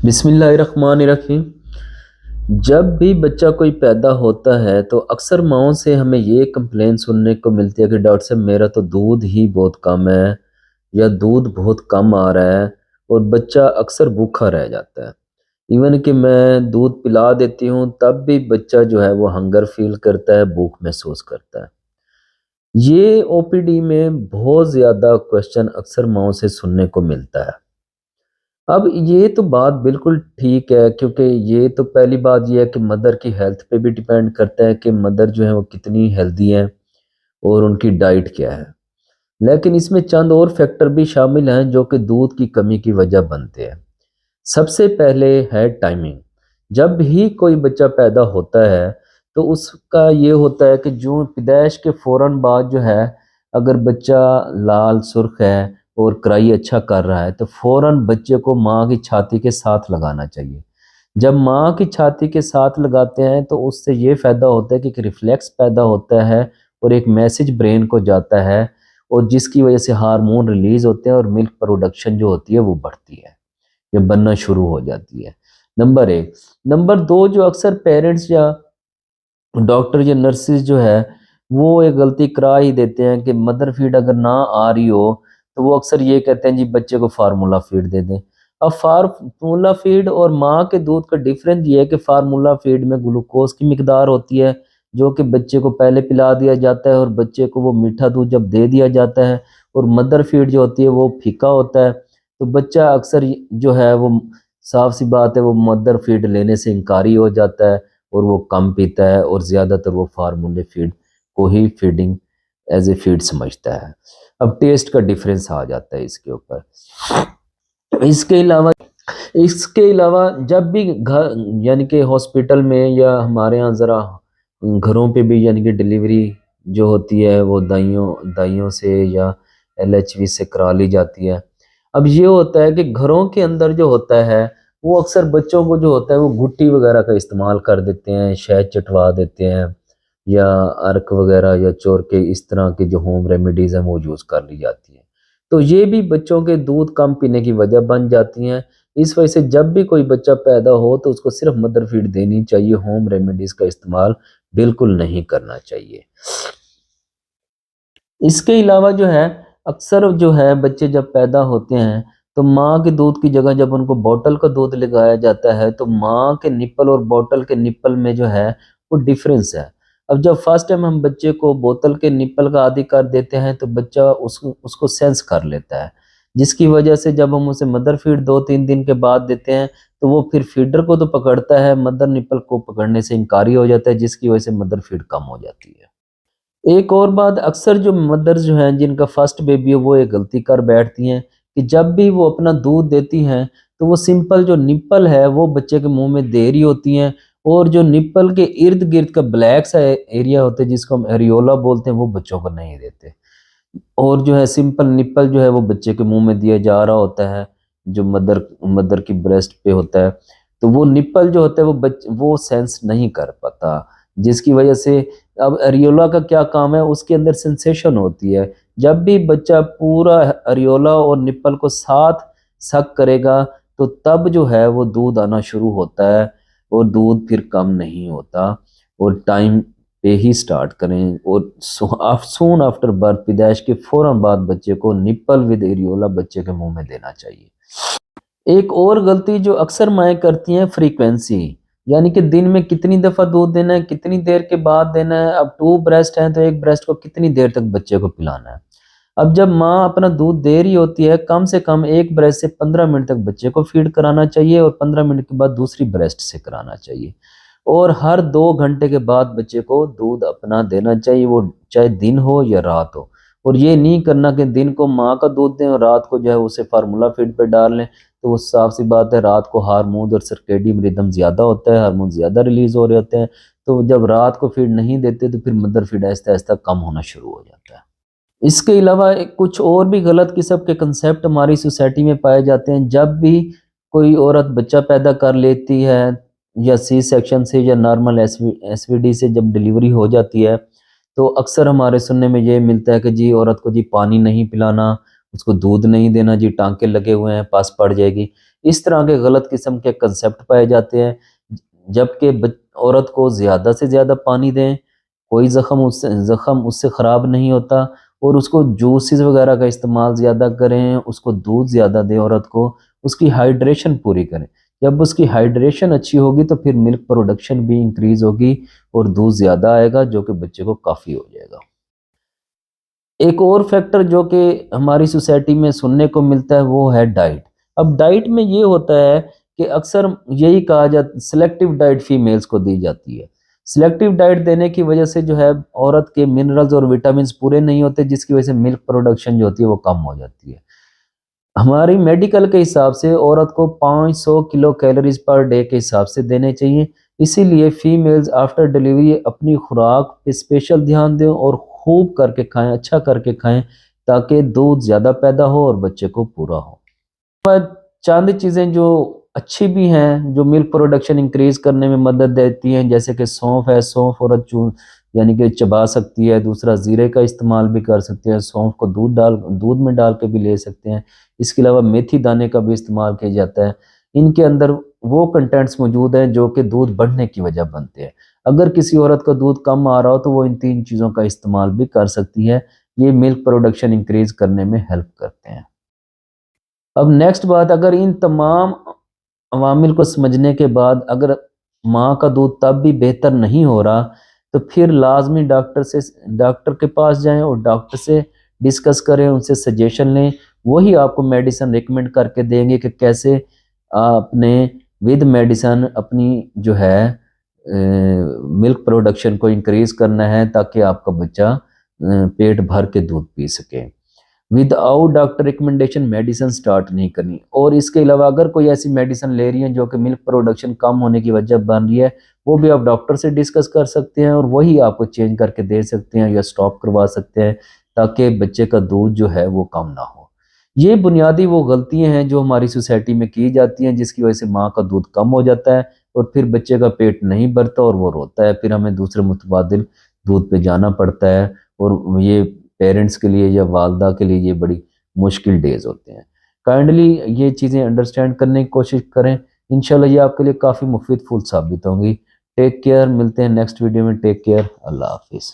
बिस्मिल्लाहिर्रहमानिर्रहीम। जब भी बच्चा कोई पैदा होता है तो अक्सर माँओं से हमें ये कंप्लेन सुनने को मिलती है कि डॉक्टर साहब मेरा तो दूध ही बहुत कम है या दूध बहुत कम आ रहा है और बच्चा अक्सर भूखा रह जाता है। इवन कि मैं दूध पिला देती हूँ तब भी बच्चा जो है वो हंगर फील करता है, भूख महसूस करता है। ये ओपीडी में बहुत ज़्यादा क्वेश्चन अक्सर माँओं से सुनने को मिलता है। अब ये तो बात बिल्कुल ठीक है, क्योंकि ये तो पहली बात ये है कि मदर की हेल्थ पे भी डिपेंड करता है कि मदर जो है वो कितनी हेल्दी है और उनकी डाइट क्या है। लेकिन इसमें चंद और फैक्टर भी शामिल हैं जो कि दूध की कमी की वजह बनते हैं। सबसे पहले है टाइमिंग। जब भी कोई बच्चा पैदा होता है तो उसका ये होता है कि जो पैदाइश के फ़ौरन बाद जो है, अगर बच्चा लाल सुर्ख है और कराई अच्छा कर रहा है तो फ़ौरन बच्चे को माँ की छाती के साथ लगाना चाहिए। जब माँ की छाती के साथ लगाते हैं तो उससे ये फ़ायदा होता है कि एक रिफ्लेक्स पैदा होता है और एक मैसेज ब्रेन को जाता है और जिसकी वजह से हार्मोन रिलीज़ होते हैं और मिल्क प्रोडक्शन जो होती है वो बढ़ती है, ये बनना शुरू हो जाती है। नंबर 1। नंबर 2, जो अक्सर पेरेंट्स या डॉक्टर या नर्सेज़ जो है, वो एक गलती करा ही देते हैं कि मदर फीड अगर ना आ रही हो, तो वो अक्सर ये कहते हैं जी बच्चे को फार्मूला फीड दे दें। अब फार्मूला फीड और माँ के दूध का डिफ़रेंस ये है कि फार्मूला फीड में ग्लूकोज़ की मिकदार होती है, जो कि बच्चे को पहले पिला दिया जाता है और बच्चे को वो मीठा दूध जब दे दिया जाता है, और मदर फीड जो होती है वो फीका होता है। तो बच्चा अक्सर जो है वो, साफ़-सी बात है, वो मदर फीड लेने से इनकारी हो जाता है और वो कम पीता है और ज़्यादातर वो फार्मूले फीड को ही फीडिंग एज़ ए फीड समझता है। अब टेस्ट का डिफ़रेंस आ जाता है इसके ऊपर। इसके अलावा इसके अलावा जब भी घर यानी कि हॉस्पिटल में या हमारे यहाँ ज़रा घरों पे भी यानी कि डिलीवरी जो होती है वो दाइयों दाइयों से या एलएचवी से करा ली जाती है। अब ये होता है कि घरों के अंदर जो होता है वो अक्सर बच्चों को जो होता है वो घुट्टी वगैरह का इस्तेमाल कर देते हैं, शहद चटवा देते हैं या अर्क वगैरह या चोर के इस तरह की जो होम रेमेडीज़ हैं वो यूज़ कर ली जाती हैं। तो ये भी बच्चों के दूध कम पीने की वजह बन जाती हैं। इस वजह से जब भी कोई बच्चा पैदा हो तो उसको सिर्फ मदर फीड देनी चाहिए, होम रेमेडीज़ का इस्तेमाल बिल्कुल नहीं करना चाहिए। इसके अलावा जो है, अक्सर जो है बच्चे जब पैदा होते हैं तो माँ के दूध की जगह जब उनको बॉटल का दूध लगाया जाता है तो माँ के निप्पल और बॉटल के निप्पल में जो है वो डिफरेंस है। अब जब फर्स्ट टाइम हम बच्चे को बोतल के निप्पल का आदी कर देते हैं तो बच्चा उसको उसको सेंस कर लेता है, जिसकी वजह से जब हम उसे मदर फीड 2-3 दिन के बाद देते हैं तो वो फिर फीडर को तो पकड़ता है, मदर निप्पल को पकड़ने से इनकारी हो जाता है, जिसकी वजह से मदर फीड कम हो जाती है। एक और बात, अक्सर जो मदर्स जो हैं जिनका फर्स्ट बेबी है वो एक गलती कर बैठती हैं कि जब भी वो अपना दूध देती हैं तो वो सिंपल जो निप्पल है वो बच्चे के मुंह में दे रही होती हैं, और जो निप्पल के इर्द गिर्द का ब्लैक सा एरिया होता है जिसको हम एरियोला बोलते हैं वो बच्चों को नहीं देते, और जो है सिंपल निप्पल जो है वो बच्चे के मुंह में दिया जा रहा होता है जो मदर मदर की ब्रेस्ट पे होता है। तो वो निप्पल जो होता है वो सेंस नहीं कर पाता, जिसकी वजह से अब एरियोला का क्या काम है, उसके अंदर सेंसेशन होती है। जब भी बच्चा पूरा एरियोला और निप्पल को साथ सक करेगा तो तब जो है वो दूध आना शुरू होता है और दूध फिर कम नहीं होता, और टाइम पे ही स्टार्ट करें, और सून आफ्टर बर्थ, पैदाइश के फौरन बाद बच्चे को निप्पल विद एरियोला बच्चे के मुंह में देना चाहिए। एक और गलती जो अक्सर माएँ करती हैं, फ्रीक्वेंसी, यानी कि दिन में कितनी दफ़ा दूध देना है, कितनी देर के बाद देना है। अब 2 ब्रेस्ट हैं तो एक ब्रेस्ट को कितनी देर तक बच्चे को पिलाना है। अब जब माँ अपना दूध दे रही होती है, कम से कम एक ब्रेस्ट से 15 मिनट तक बच्चे को फीड कराना चाहिए और 15 मिनट के बाद दूसरी ब्रेस्ट से कराना चाहिए, और हर 2 घंटे के बाद बच्चे को दूध अपना देना चाहिए, वो चाहे दिन हो या रात हो। और ये नहीं करना कि दिन को माँ का दूध दें और रात को जो है उसे फार्मूला फीड पे डाल लें, तो वो साफ-सी बात है, रात को हार्मोन और सर्केडियन रिदम ज़्यादा होता है, हार्मोन ज़्यादा रिलीज़ हो रहे होते हैं, तो जब रात को फीड नहीं देते तो फिर मदर फीड आहिस्ता-आहिस्ता कम होना शुरू हो जाता है। इसके अलावा एक कुछ और भी गलत किस्म के कंसेप्ट हमारी सोसाइटी में पाए जाते हैं। जब भी कोई औरत बच्चा पैदा कर लेती है या सी सेक्शन से या नॉर्मल एसवीडी से जब डिलीवरी हो जाती है, तो अक्सर हमारे सुनने में ये मिलता है कि जी औरत को जी पानी नहीं पिलाना, उसको दूध नहीं देना जी, टाँके लगे हुए हैं, पस पड़ जाएगी। इस तरह के गलत किस्म के कंसेप्ट पाए जाते हैं। जबकि औरत को ज़्यादा से ज़्यादा पानी दें, कोई ज़ख़म उससे ख़राब नहीं होता, और उसको जूसेस वगैरह का इस्तेमाल ज़्यादा करें, उसको दूध ज़्यादा दें औरत को, उसकी हाइड्रेशन पूरी करें। जब उसकी हाइड्रेशन अच्छी होगी तो फिर मिल्क प्रोडक्शन भी इंक्रीज़ होगी और दूध ज़्यादा आएगा, जो कि बच्चे को काफ़ी हो जाएगा। एक और फैक्टर जो कि हमारी सोसाइटी में सुनने को मिलता है वो है डाइट। अब डाइट में ये होता है कि अक्सर यही कहा जाता, सिलेक्टिव डाइट फीमेल्स को दी जाती है। सिलेक्टिव डाइट देने की वजह से जो है औरत के मिनरल्स और विटामिन्स पूरे नहीं होते, जिसकी वजह से मिल्क प्रोडक्शन जो होती है वो कम हो जाती है। हमारी मेडिकल के हिसाब से औरत को 500 किलो कैलोरीज पर डे के हिसाब से देने चाहिए। इसीलिए फीमेल्स आफ्टर डिलीवरी अपनी खुराक पे स्पेशल ध्यान दें और खूब करके खाएं, अच्छा करके खाएं, ताकि दूध ज़्यादा पैदा हो और बच्चे को पूरा हो। पर चंद चीज़ें जो अच्छी भी हैं, जो मिल्क प्रोडक्शन इंक्रीज करने में मदद देती हैं, जैसे कि सौंफ है। सौंफ औरत यानी कि चबा सकती है। दूसरा, ज़ीरे का इस्तेमाल भी कर सकते हैं। सौंफ को दूध में डाल के भी ले सकते हैं। इसके अलावा मेथी दाने का भी इस्तेमाल किया जाता है। इनके अंदर वो कंटेंट्स मौजूद हैं जो कि दूध बढ़ने की वजह बनते हैं। अगर किसी औरत का दूध कम आ रहा हो तो वो इन 3 चीज़ों का इस्तेमाल भी कर सकती है। ये मिल्क प्रोडक्शन इंक्रीज करने में हेल्प करते हैं। अब नेक्स्ट बात, अगर इन तमाम अवामिल को समझने के बाद अगर माँ का दूध तब भी बेहतर नहीं हो रहा, तो फिर लाजमी डॉक्टर के पास जाएं और डॉक्टर से डिस्कस करें, उनसे सजेशन लें। वही आपको मेडिसिन रिकमेंड करके देंगे कि कैसे आपने विद मेडिसिन अपनी जो है मिल्क प्रोडक्शन को इंक्रीज करना है, ताकि आपका बच्चा पेट भर के दूध पी सके। Without doctor recommendation medicine start नहीं करनी। और इसके अलावा अगर कोई ऐसी मेडिसिन ले रही है जो कि मिल्क प्रोडक्शन कम होने की वजह बन रही है, वो भी आप डॉक्टर से डिस्कस कर सकते हैं और वही आपको चेंज करके दे सकते हैं या स्टॉप करवा सकते हैं, ताकि बच्चे का दूध जो है वो कम ना हो। ये बुनियादी वो गलतियां हैं जो हमारी सोसाइटी में की जाती हैं, जिसकी वजह से माँ का दूध कम हो जाता है और फिर बच्चे का पेट नहीं भरता और वो रोता है। फिर हमें दूसरे मुतबादिल दूध पे जाना पड़ता है, और ये पेरेंट्स के लिए या वालदा के लिए ये बड़ी मुश्किल डेज होते हैं। काइंडली ये चीज़ें अंडरस्टैंड करने की कोशिश करें। इंशाल्लाह ये आपके लिए काफ़ी मुफीद फूल साबित होंगी। टेक केयर, मिलते हैं नेक्स्ट वीडियो में। टेक केयर, अल्लाह हाफिज़।